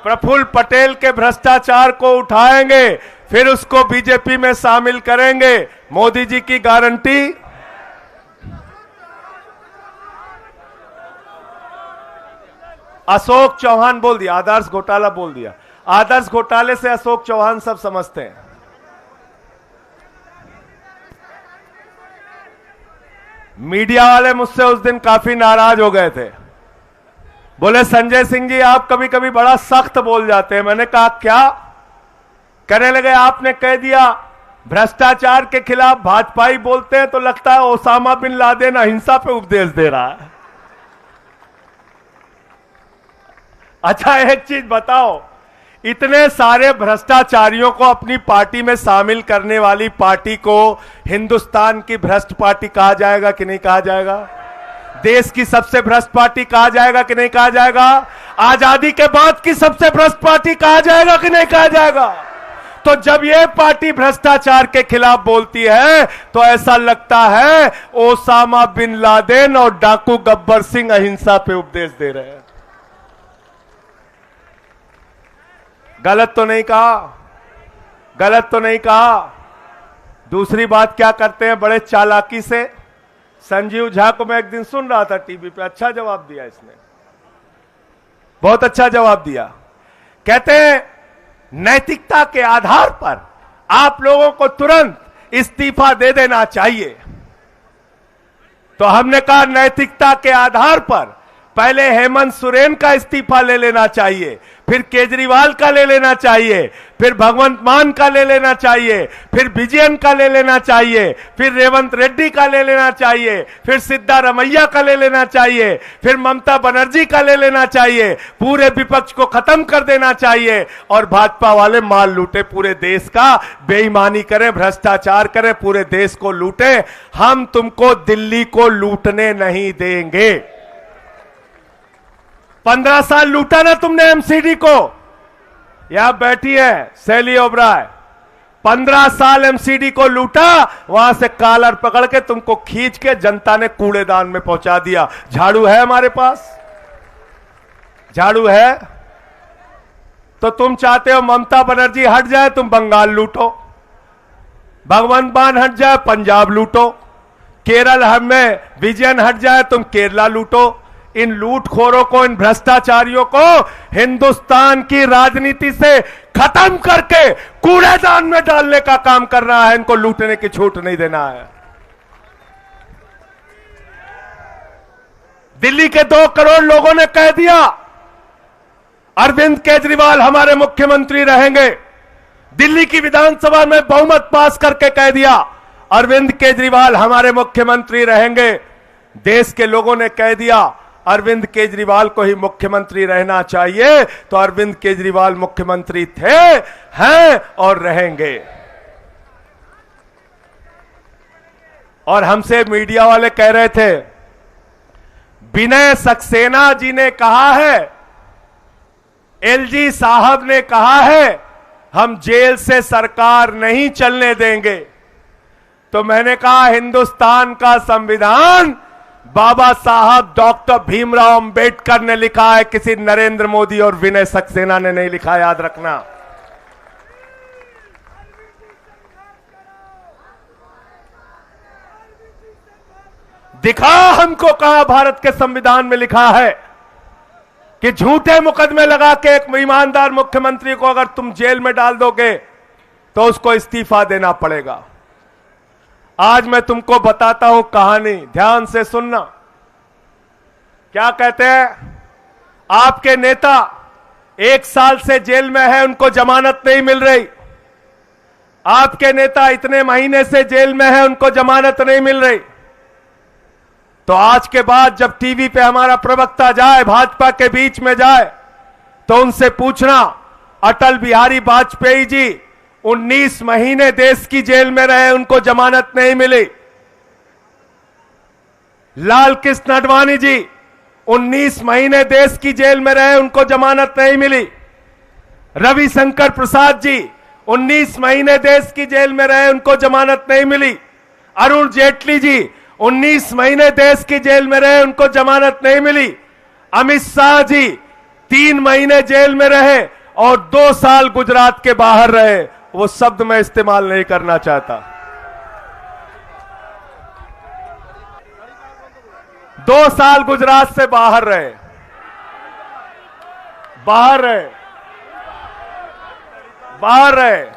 प्रफुल्ल पटेल के भ्रष्टाचार को उठाएंगे, फिर उसको बीजेपी में शामिल करेंगे, मोदी जी की गारंटी। अशोक चौहान बोल दिया, आदर्श घोटाला बोल दिया। आदर्श घोटाले से अशोक चौहान सब समझते हैं। मीडिया वाले मुझसे उस दिन काफी नाराज हो गए थे, बोले संजय सिंह जी आप कभी कभी बड़ा सख्त बोल जाते हैं। मैंने कहा क्या? कहने लगे आपने कह दिया भ्रष्टाचार के खिलाफ भाजपाई बोलते हैं तो लगता है ओसामा बिन लादेन अहिंसा पे उपदेश दे रहा है। अच्छा एक चीज बताओ, इतने सारे भ्रष्टाचारियों को अपनी पार्टी में शामिल करने वाली पार्टी को हिंदुस्तान की भ्रष्ट पार्टी कहा जाएगा कि नहीं कहा जाएगा? देश की सबसे भ्रष्ट पार्टी कहा जाएगा कि नहीं कहा जाएगा? आजादी के बाद की सबसे भ्रष्ट पार्टी कहा जाएगा कि नहीं कहा जाएगा? तो जब यह पार्टी भ्रष्टाचार के खिलाफ बोलती है तो ऐसा लगता है ओसामा बिन लादेन और डाकू गब्बर सिंह अहिंसा पे उपदेश दे रहे हैं। गलत तो नहीं कहा? गलत तो नहीं कहा? दूसरी बात क्या करते हैं बड़े चालाकी से? संजीव झा को मैं एक दिन सुन रहा था टीवी पे, अच्छा जवाब दिया इसने, बहुत अच्छा जवाब दिया। कहते हैं नैतिकता के आधार पर आप लोगों को तुरंत इस्तीफा दे देना चाहिए। तो हमने कहा नैतिकता के आधार पर पहले हेमंत सोरेन का इस्तीफा ले लेना चाहिए, फिर केजरीवाल का ले लेना चाहिए, फिर भगवंत मान का ले लेना चाहिए, फिर विजयन का ले लेना चाहिए, फिर रेवंत रेड्डी का ले लेना चाहिए, फिर सिद्धारमैया का ले लेना चाहिए, फिर ममता बनर्जी का ले लेना चाहिए। पूरे विपक्ष को खत्म कर देना चाहिए और भाजपा वाले माल लूटे, पूरे देश का बेईमानी करें, भ्रष्टाचार करें, पूरे देश को लूटे। हम तुमको दिल्ली को लूटने नहीं देंगे। 15 साल लूटा ना तुमने एमसीडी को। यहां बैठी है शैली ओबराय, 15 साल एमसीडी को लूटा, वहां से कॉलर पकड़ के तुमको खींच के जनता ने कूड़ेदान में पहुंचा दिया। झाड़ू है हमारे पास? झाड़ू है? तो तुम चाहते हो ममता बनर्जी हट जाए, तुम बंगाल लूटो, भगवंत मान हट जाए, पंजाब लूटो, केरल में विजयन हट जाए, तुम केरला लूटो। इन लूटखोरों को, इन भ्रष्टाचारियों को हिंदुस्तान की राजनीति से खत्म करके कूड़ेदान में डालने का काम कर रहा है। इनको लूटने की छूट नहीं देना है। दिल्ली के 2 करोड़ लोगों ने कह दिया अरविंद केजरीवाल हमारे मुख्यमंत्री रहेंगे। दिल्ली की विधानसभा में बहुमत पास करके कह दिया अरविंद केजरीवाल हमारे मुख्यमंत्री रहेंगे। देश के लोगों ने कह दिया अरविंद केजरीवाल को ही मुख्यमंत्री रहना चाहिए। तो अरविंद केजरीवाल मुख्यमंत्री थे, हैं और रहेंगे। और हमसे मीडिया वाले कह रहे थे विनय सक्सेना जी ने कहा है, एलजी साहब ने कहा है हम जेल से सरकार नहीं चलने देंगे। तो मैंने कहा हिंदुस्तान का संविधान बाबा साहब डॉक्टर भीमराव अंबेडकर ने लिखा है, किसी नरेंद्र मोदी और विनय सक्सेना ने नहीं लिखा, याद रखना। दिखा हमको कहां भारत के संविधान में लिखा है कि झूठे मुकदमे लगा के एक ईमानदार मुख्यमंत्री को अगर तुम जेल में डाल दोगे तो उसको इस्तीफा देना पड़ेगा। आज मैं तुमको बताता हूं कहानी, ध्यान से सुनना। क्या कहते हैं, आपके नेता 1 साल से जेल में है, उनको जमानत नहीं मिल रही। आपके नेता इतने महीने से जेल में है, उनको जमानत नहीं मिल रही। तो आज के बाद जब टीवी पे हमारा प्रवक्ता जाए, भाजपा के बीच में जाए, तो उनसे पूछना अटल बिहारी वाजपेयी जी 19 महीने देश की जेल में रहे, उनको जमानत नहीं मिली। लाल कृष्ण आडवाणी जी 19 महीने देश की जेल में रहे, उनको जमानत नहीं मिली। रविशंकर प्रसाद जी 19 महीने देश की जेल में रहे, उनको जमानत नहीं मिली। अरुण जेटली जी 19 महीने देश की जेल में रहे, उनको जमानत नहीं मिली। अमित शाह जी 3 महीने जेल में रहे और 2 साल गुजरात के बाहर रहे। वो शब्द मैं इस्तेमाल नहीं करना चाहता। 2 साल गुजरात से बाहर रहे, बाहर रहे, बाहर रहे।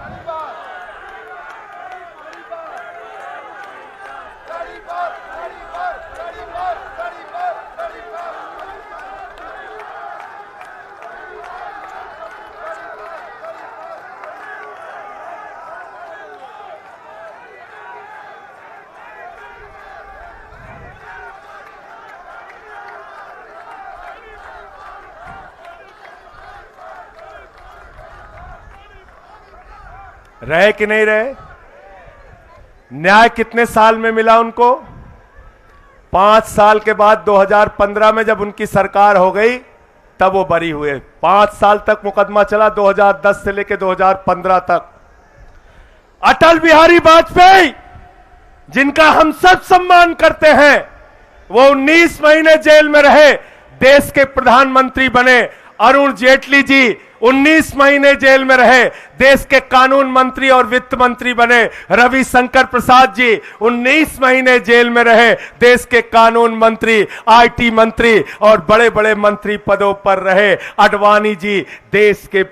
रहे कि नहीं रहे? न्याय कितने साल में मिला उनको? 5 साल के बाद 2015 में जब उनकी सरकार हो गई तब वो बरी हुए। 5 साल तक मुकदमा चला, 2010 से लेकर 2015 तक। अटल बिहारी वाजपेयी, जिनका हम सब सम्मान करते हैं, वो 19 महीने जेल में रहे, देश के प्रधानमंत्री बने। अरुण जेटली जी 19 महीने जेल में रहे, देश के कानून मंत्री और वित्त मंत्री बने। रविशंकर प्रसाद जी 19 महीने जेल में रहे, देश के कानून मंत्री, आईटी मंत्री और बड़े बड़े मंत्री पदों पर रहे। आडवाणी जी देश के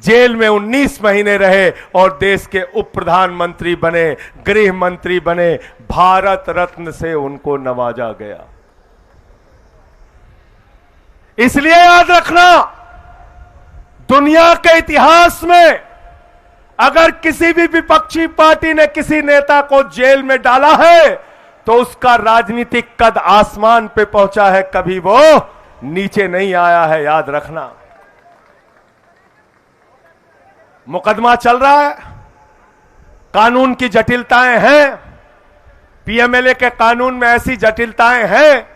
जेल में 19 महीने रहे और देश के उप प्रधानमंत्री बने, गृह मंत्री बने। भारत रत्न से उनको नवाजा गया। इसलिए याद रखना, दुनिया के इतिहास में अगर किसी भी विपक्षी पार्टी ने किसी नेता को जेल में डाला है तो उसका राजनीतिक कद आसमान पे पहुंचा है, कभी वो नीचे नहीं आया है। याद रखना, मुकदमा चल रहा है, कानून की जटिलताएं हैं, पीएमएलए के कानून में ऐसी जटिलताएं हैं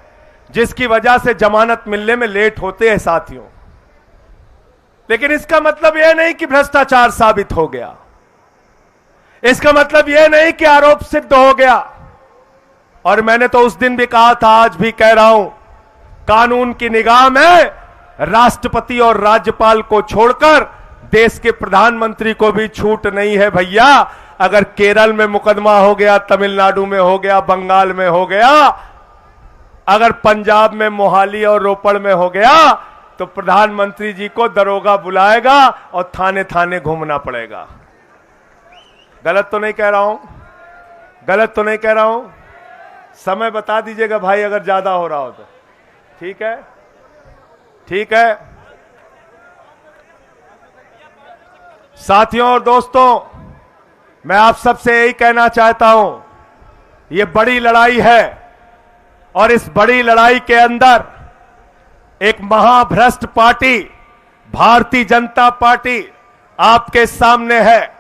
जिसकी वजह से जमानत मिलने में लेट होते हैं साथियों। लेकिन इसका मतलब यह नहीं कि भ्रष्टाचार साबित हो गया, इसका मतलब यह नहीं कि आरोप सिद्ध हो गया। और मैंने तो उस दिन भी कहा था, आज भी कह रहा हूं, कानून की निगाह में राष्ट्रपति और राज्यपाल को छोड़कर देश के प्रधानमंत्री को भी छूट नहीं है भैया। अगर केरल में मुकदमा हो गया, तमिलनाडु में हो गया, बंगाल में हो गया, अगर पंजाब में मोहाली और रोपड़ में हो गया, तो प्रधानमंत्री जी को दरोगा बुलाएगा और थाने थाने घूमना पड़ेगा। गलत तो नहीं कह रहा हूं? गलत तो नहीं कह रहा हूं? समय बता दीजिएगा भाई अगर ज्यादा हो रहा हो तो। ठीक है, ठीक है साथियों और दोस्तों, मैं आप सबसे यही कहना चाहता हूं, यह बड़ी लड़ाई है और इस बड़ी लड़ाई के अंदर एक महाभ्रष्ट पार्टी भारतीय जनता पार्टी आपके सामने है।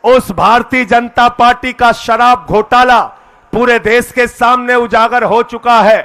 उस भारतीय जनता पार्टी का शराब घोटाला पूरे देश के सामने उजागर हो चुका है।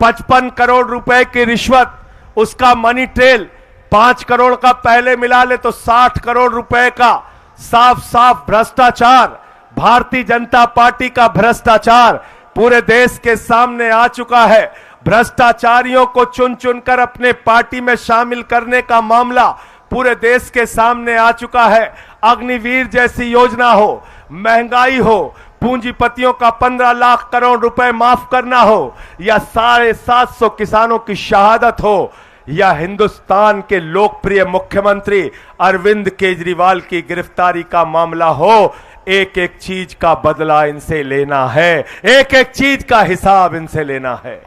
55 करोड़ रुपए की रिश्वत, उसका मनी ट्रेल, 5 करोड़ का पहले मिला ले तो 60 करोड़ रुपए का साफ साफ भ्रष्टाचार, भारतीय जनता पार्टी का भ्रष्टाचार पूरे देश के सामने आ चुका है। भ्रष्टाचारियों को चुन चुनकर अपने पार्टी में शामिल करने का मामला पूरे देश के सामने आ चुका है। अग्निवीर जैसी योजना हो, महंगाई हो, पूंजीपतियों का 15 लाख करोड़ रुपए माफ करना हो, या 750 किसानों की शहादत हो, या हिंदुस्तान के लोकप्रिय मुख्यमंत्री अरविंद केजरीवाल की गिरफ्तारी का मामला हो, एक एक चीज का बदला इनसे लेना है, एक एक चीज का हिसाब इनसे लेना है।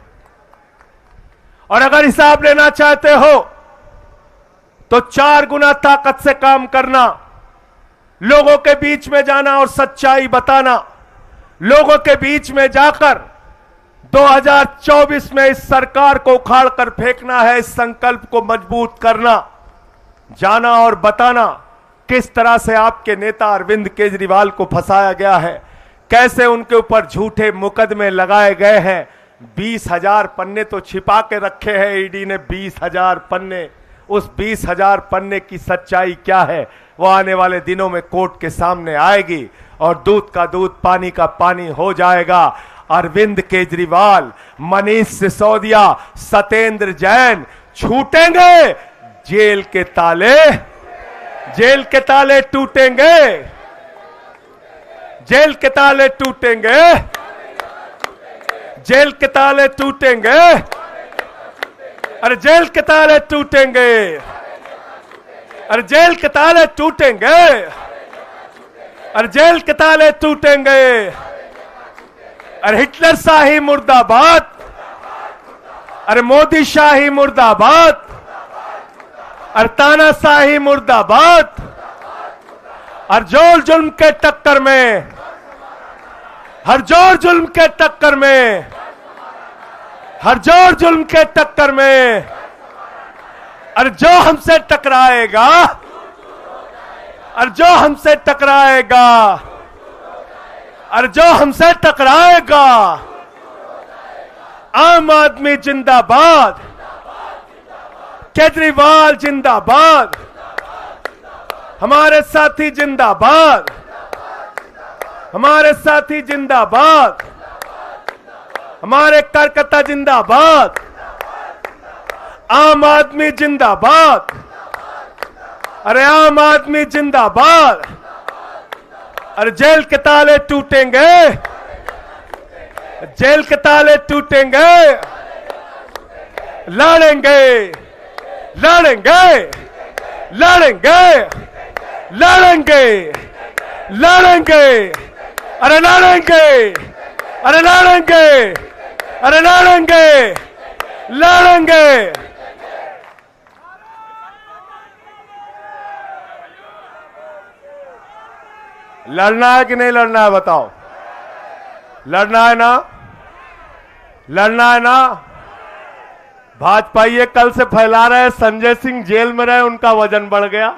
और अगर हिसाब लेना चाहते हो तो 4 गुना ताकत से काम करना, लोगों के बीच में जाना और सच्चाई बताना, लोगों के बीच में जाकर 2024 में इस सरकार को उखाड़ कर फेंकना है, इस संकल्प को मजबूत करना, जाना और बताना किस तरह से आपके नेता अरविंद केजरीवाल को फंसाया गया है, कैसे उनके ऊपर झूठे मुकदमे लगाए गए हैं। 20,000 पन्ने तो छिपा के रखे हैं ईडी ने, 20,000 पन्ने। उस 20,000 पन्ने की सच्चाई क्या है वो आने वाले दिनों में कोर्ट के सामने आएगी और दूध का दूध, पानी का पानी हो जाएगा। अरविंद केजरीवाल, मनीष सिसोदिया, सत्येंद्र जैन छूटेंगे, जेल के ताले टूटेंगे, जेल के ताले टूटेंगे, जेल के ताले टूटेंगे, अरे जेल के ताले टूटेंगे, अरे जेल के ताले टूटेंगे, अरे जेल के ताले टूटेंगे। अरे हिटलर शाही मुर्दाबाद, अरे मोदी शाही मुर्दाबाद, अरे तानाशाही मुर्दाबाद। हर जोर जुल्म के टक्कर में, हर जोर जुल्म के टक्कर में, हर जोर जुल्म के टक्कर में, अरे जो हमसे टकराएगा, और जो हमसे टकराएगा, और जो हमसे टकराएगा, आम आदमी जिंदाबाद, केजरीवाल जिंदाबाद, हमारे साथी जिंदाबाद, हमारे साथी जिंदाबाद, हमारे कार्यकर्ता जिंदाबाद, आम आदमी जिंदाबाद, अरे आम आदमी जिंदाबाद, अरे जेल के ताले टूटेंगे, जेल के ताले टूटेंगे, लड़ेंगे, लड़ेंगे, लड़ेंगे, लड़ेंगे, लड़ेंगे, अरे लड़ेंगे, अरे लड़ेंगे, अरे लड़ेंगे, लड़ेंगे। लड़ना है कि नहीं लड़ना है बताओ? लड़ना है ना? लड़ना है ना? भाजपा ये कल से फैला रहे संजय सिंह जेल में रहे, उनका वजन बढ़ गया।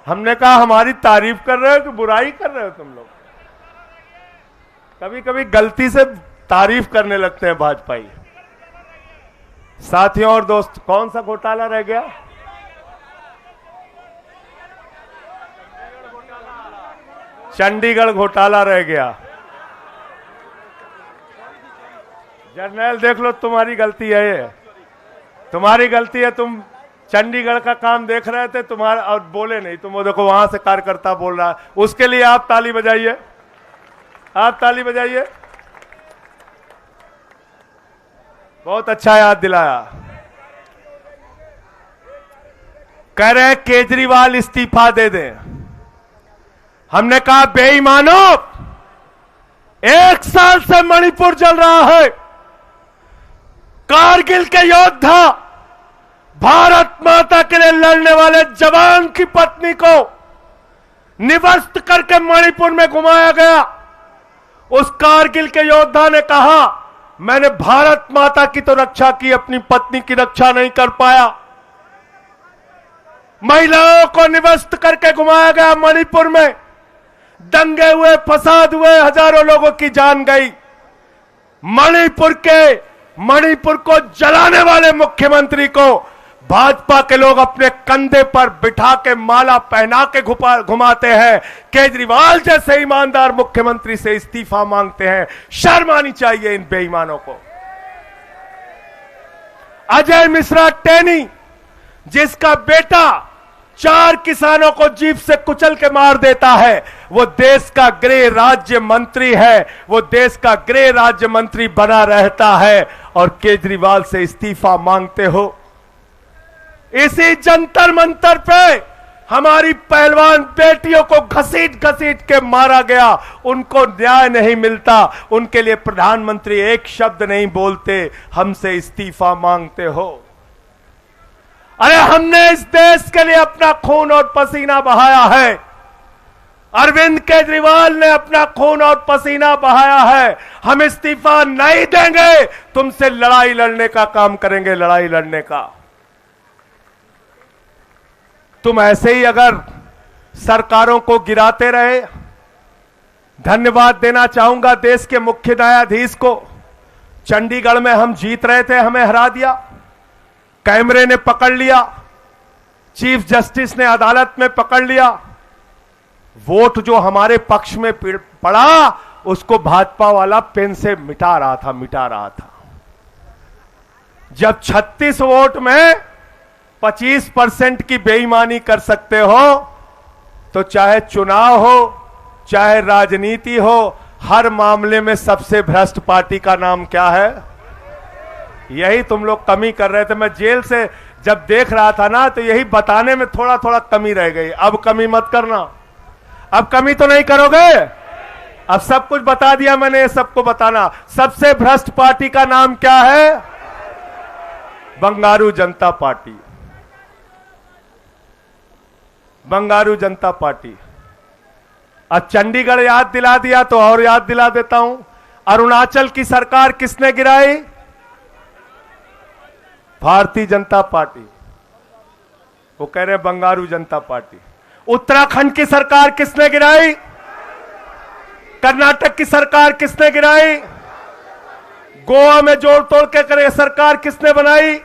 हमने कहा हमारी तारीफ कर रहे हो कि बुराई कर रहे हो तुम लोग? कभी कभी गलती से तारीफ करने लगते हैं भाजपाई। साथियों और दोस्त, कौन सा घोटाला रह गया? चंडीगढ़ घोटाला रह गया। जर्नैल देख लो, तुम्हारी गलती है ये, तुम्हारी गलती है। तुम चंडीगढ़ का काम देख रहे थे, तुम्हारा और बोले नहीं। तुम वो देखो वहां से कार्यकर्ता बोल रहा है, उसके लिए आप ताली बजाइए, आप ताली बजाइए। बहुत अच्छा याद दिलाया। कह रहे केजरीवाल इस्तीफा दे दें। हमने कहा बेईमानो, 1 साल से मणिपुर जल रहा है। कारगिल के योद्धा, भारत माता के लिए लड़ने वाले जवान की पत्नी को निवस्त करके मणिपुर में घुमाया गया। उस कारगिल के योद्धा ने कहा, मैंने भारत माता की तो रक्षा की, अपनी पत्नी की रक्षा नहीं कर पाया। महिलाओं को निवस्त करके घुमाया गया मणिपुर में। दंगे हुए, फसाद हुए, हजारों लोगों की जान गई। मणिपुर को जलाने वाले मुख्यमंत्री को भाजपा के लोग अपने कंधे पर बिठा के माला पहना के घुमाते हैं। केजरीवाल जैसे ईमानदार मुख्यमंत्री से इस्तीफा मांगते हैं। शर्म आनी चाहिए इन बेईमानों को। अजय मिश्रा टेनी, जिसका बेटा 4 किसानों को जीप से कुचल के मार देता है, वो देश का गृह राज्य मंत्री है, वो देश का गृह राज्य मंत्री बना रहता है और केजरीवाल से इस्तीफा मांगते हो। इसी जंतर मंतर पे हमारी पहलवान बेटियों को घसीट घसीट के मारा गया, उनको न्याय नहीं मिलता। उनके लिए प्रधानमंत्री एक शब्द नहीं बोलते, हमसे इस्तीफा मांगते हो। अरे हमने इस देश के लिए अपना खून और पसीना बहाया है। अरविंद केजरीवाल ने अपना खून और पसीना बहाया है। हम इस्तीफा नहीं देंगे, तुमसे लड़ाई लड़ने का काम करेंगे, लड़ाई लड़ने का। तुम ऐसे ही अगर सरकारों को गिराते रहे। धन्यवाद देना चाहूंगा देश के मुख्य न्यायाधीश को। चंडीगढ़ में हम जीत रहे थे, हमें हरा दिया, कैमरे ने पकड़ लिया, चीफ जस्टिस ने अदालत में पकड़ लिया। वोट जो हमारे पक्ष में पड़ा, उसको भाजपा वाला पेन से मिटा रहा था। जब 36 वोट में 25% की बेईमानी कर सकते हो, तो चाहे चुनाव हो, चाहे राजनीति हो, हर मामले में सबसे भ्रष्ट पार्टी का नाम क्या है? यही तुम लोग कमी कर रहे थे। मैं जेल से जब देख रहा था ना, तो यही बताने में थोड़ा थोड़ा कमी रह गई। अब कमी मत करना। अब कमी तो नहीं करोगे? अब सब कुछ बता दिया मैंने, ये सबको बताना। सबसे भ्रष्ट पार्टी का नाम क्या है? बंगारू जनता पार्टी। बंगारू जनता पार्टी। अब चंडीगढ़ याद दिला दिया तो और याद दिला देता हूं। अरुणाचल की सरकार किसने गिराई? भारतीय जनता पार्टी। वो कह रहे हैं बंगारू जनता पार्टी। उत्तराखंड की सरकार किसने गिराई? कर्नाटक की सरकार किसने गिराई? गोवा में जोड़ तोड़ के करे सरकार किसने बनाई?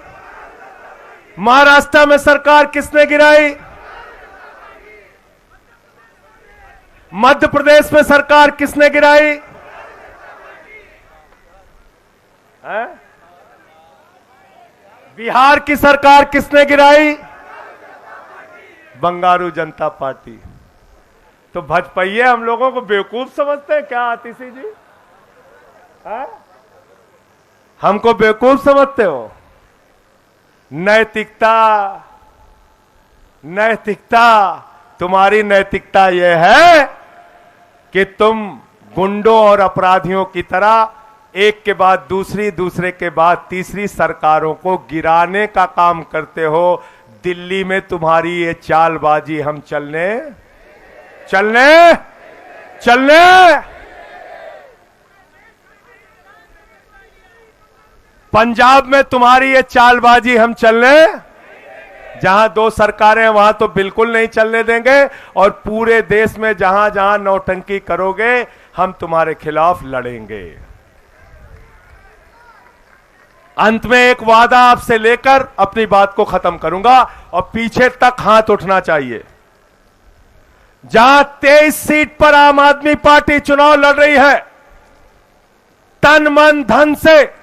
महाराष्ट्र में सरकार किसने गिराई? मध्य प्रदेश में सरकार किसने गिराई? है? बिहार की सरकार किसने गिराई? बंगारू जनता पार्टी। तो भाजपाइये हम लोगों को बेवकूफ समझते हैं क्या आतिशी जी? है? हमको बेवकूफ समझते हो? नैतिकता, नैतिकता, तुम्हारी नैतिकता यह है कि तुम गुंडों और अपराधियों की तरह एक के बाद दूसरी, दूसरे के बाद तीसरी सरकारों को गिराने का काम करते हो। दिल्ली में तुम्हारी ये चालबाजी हम चलने पंजाब में तुम्हारी ये चालबाजी हम चलने, जहां दो सरकारें वहां तो बिल्कुल नहीं चलने देंगे, और पूरे देश में जहां जहां नौटंकी करोगे हम तुम्हारे खिलाफ लड़ेंगे। अंत में एक वादा आपसे लेकर अपनी बात को खत्म करूंगा, और पीछे तक हाथ उठना चाहिए। जहां 23 सीट पर आम आदमी पार्टी चुनाव लड़ रही है, तन मन धन से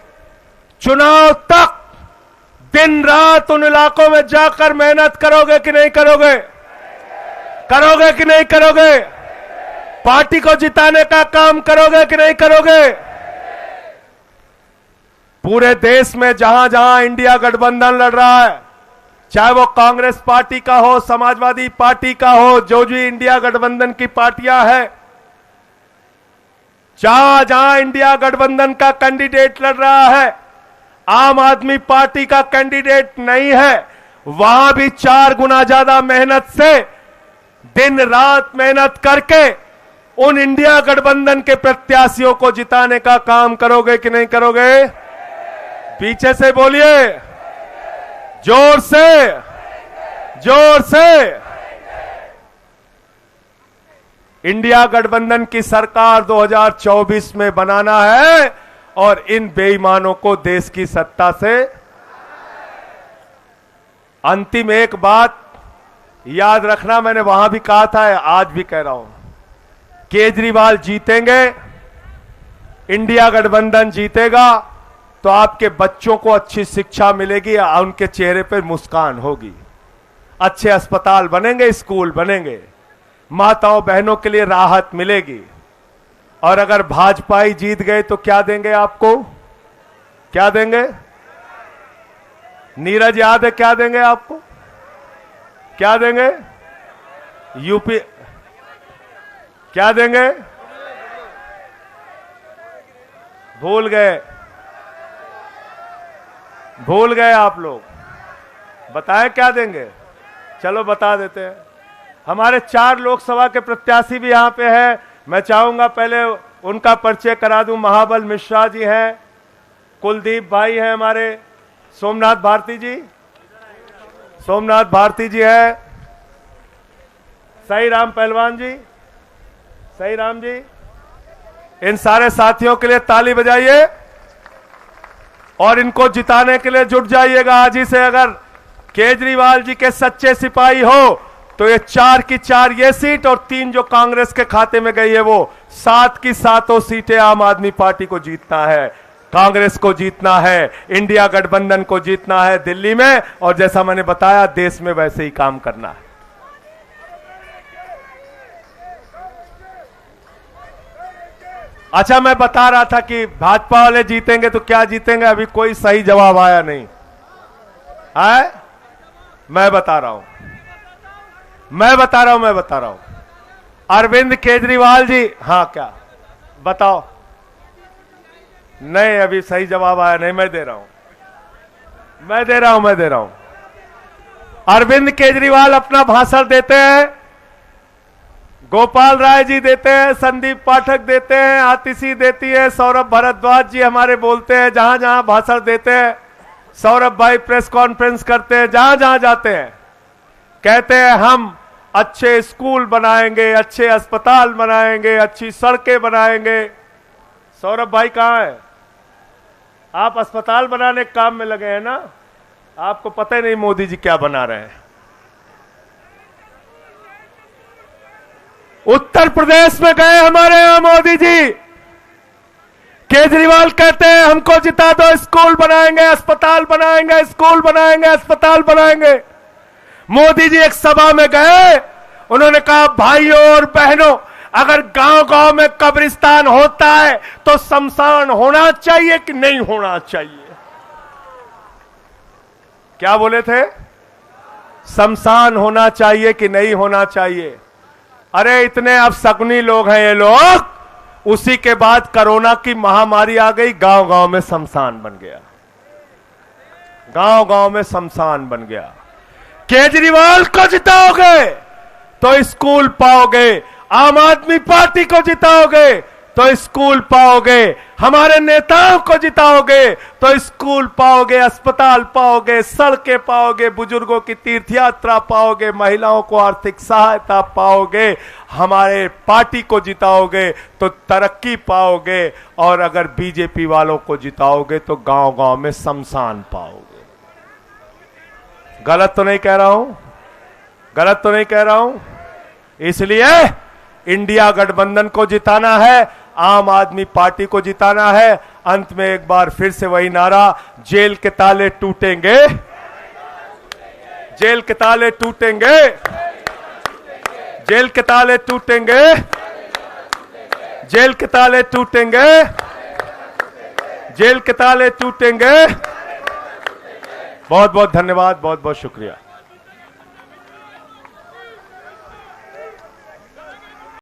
चुनाव तक दिन रात उन इलाकों में जाकर मेहनत करोगे कि नहीं करोगे? करोगे कि नहीं करोगे? पार्टी को जिताने का काम करोगे कि नहीं करोगे? पूरे देश में जहां जहां इंडिया गठबंधन लड़ रहा है, चाहे वो कांग्रेस पार्टी का हो, समाजवादी पार्टी का हो, जो भी इंडिया गठबंधन की पार्टियां हैं, जहां जहां इंडिया गठबंधन का कैंडिडेट लड़ रहा है, आम आदमी पार्टी का कैंडिडेट नहीं है, वहां भी 4 गुना ज्यादा मेहनत से दिन रात मेहनत करके उन इंडिया गठबंधन के प्रत्याशियों को जिताने का काम करोगे कि नहीं करोगे? पीछे से बोलिए, जोर से, जोर से। इंडिया गठबंधन की सरकार 2024 में बनाना है, और इन बेईमानों को देश की सत्ता से। अंतिम एक बात याद रखना, मैंने वहां भी कहा था, आज भी कह रहा हूं, केजरीवाल जीतेंगे, इंडिया गठबंधन जीतेगा, तो आपके बच्चों को अच्छी शिक्षा मिलेगी, उनके चेहरे पर मुस्कान होगी, अच्छे अस्पताल बनेंगे, स्कूल बनेंगे, माताओं बहनों के लिए राहत मिलेगी। और अगर भाजपा ही जीत गए तो क्या देंगे आपको? क्या देंगे? नीरज याद है क्या देंगे आपको? क्या देंगे? यूपी क्या देंगे? भूल गए, भूल गए आप लोग। बताएं क्या देंगे? चलो बता देते हैं। हमारे 4 लोकसभा के प्रत्याशी भी यहां पे हैं। मैं चाहूंगा पहले उनका परिचय करा दूं। महाबल मिश्रा जी हैं, कुलदीप भाई हैं हमारे, सोमनाथ भारती जी, सोमनाथ भारती जी है, सही राम पहलवान जी, सही राम जी। इन सारे साथियों के लिए ताली बजाइए और इनको जिताने के लिए जुट जाइएगा आज ही से। अगर केजरीवाल जी के सच्चे सिपाही हो तो ये 4 की 4 ये सीट और 3 जो कांग्रेस के खाते में गई है वो 7 की 7 सीटें आम आदमी पार्टी को जीतना है, कांग्रेस को जीतना है, इंडिया गठबंधन को जीतना है दिल्ली में, और जैसा मैंने बताया देश में वैसे ही काम करना है। अच्छा, मैं बता रहा था कि भाजपा वाले जीतेंगे तो क्या जीतेंगे, अभी कोई सही जवाब आया नहीं है। मैं बता रहा हूं, मैं बता रहा हूं। अरविंद केजरीवाल जी, हाँ क्या बताओ? नहीं, अभी सही जवाब आया नहीं। मैं दे रहा हूं। अरविंद केजरीवाल अपना भाषण देते हैं, गोपाल राय जी देते हैं, संदीप पाठक देते हैं, आतिशी देती है, सौरभ भारद्वाज जी हमारे बोलते हैं, जहां जहां भाषण देते हैं। सौरभ भाई प्रेस कॉन्फ्रेंस करते हैं, जहां जहां जाते हैं कहते हैं हम अच्छे स्कूल बनाएंगे, अच्छे अस्पताल बनाएंगे, अच्छी सड़कें बनाएंगे। सौरभ भाई कहां है? आप अस्पताल बनाने के काम में लगे हैं ना? आपको पता ही नहीं मोदी जी क्या बना रहे हैं। उत्तर प्रदेश में गए हमारे यहां मोदी जी, केजरीवाल कहते हैं हमको जिता दो, स्कूल बनाएंगे, अस्पताल बनाएंगे, स्कूल बनाएंगे, अस्पताल बनाएंगे। मोदी जी एक सभा में गए, उन्होंने कहा भाइयों और बहनों, अगर गांव-गांव में कब्रिस्तान होता है तो शमशान होना चाहिए कि नहीं होना चाहिए? क्या बोले थे? शमशान होना चाहिए कि नहीं होना चाहिए? अरे इतने अब शकुनी लोग हैं ये लोग। उसी के बाद कोरोना की महामारी आ गई, गांव-गांव में शमशान बन गया, गांव-गांव में शमशान बन गया। केजरीवाल को जिताओगे तो स्कूल पाओगे, आम आदमी पार्टी को जिताओगे तो स्कूल पाओगे, हमारे नेताओं को जिताओगे तो स्कूल पाओगे, अस्पताल पाओगे, सड़कें पाओगे, बुजुर्गों की तीर्थ यात्रा पाओगे, महिलाओं को आर्थिक सहायता पाओगे, हमारे पार्टी को जिताओगे तो तरक्की पाओगे, और अगर बीजेपी वालों को जिताओगे तो गांव-गांव में शमशान पाओगे। गलत तो नहीं कह रहा हूं? गलत तो नहीं कह रहा हूं? इसलिए इंडिया गठबंधन को जिताना है, आम आदमी पार्टी को जिताना है। अंत में एक बार फिर से वही नारा, जेल के ताले टूटेंगे, जेल के ताले टूटेंगे, जेल के ताले टूटेंगे, जेल के ताले टूटेंगे, जेल के ताले टूटेंगे। बहुत बहुत धन्यवाद, बहुत बहुत शुक्रिया।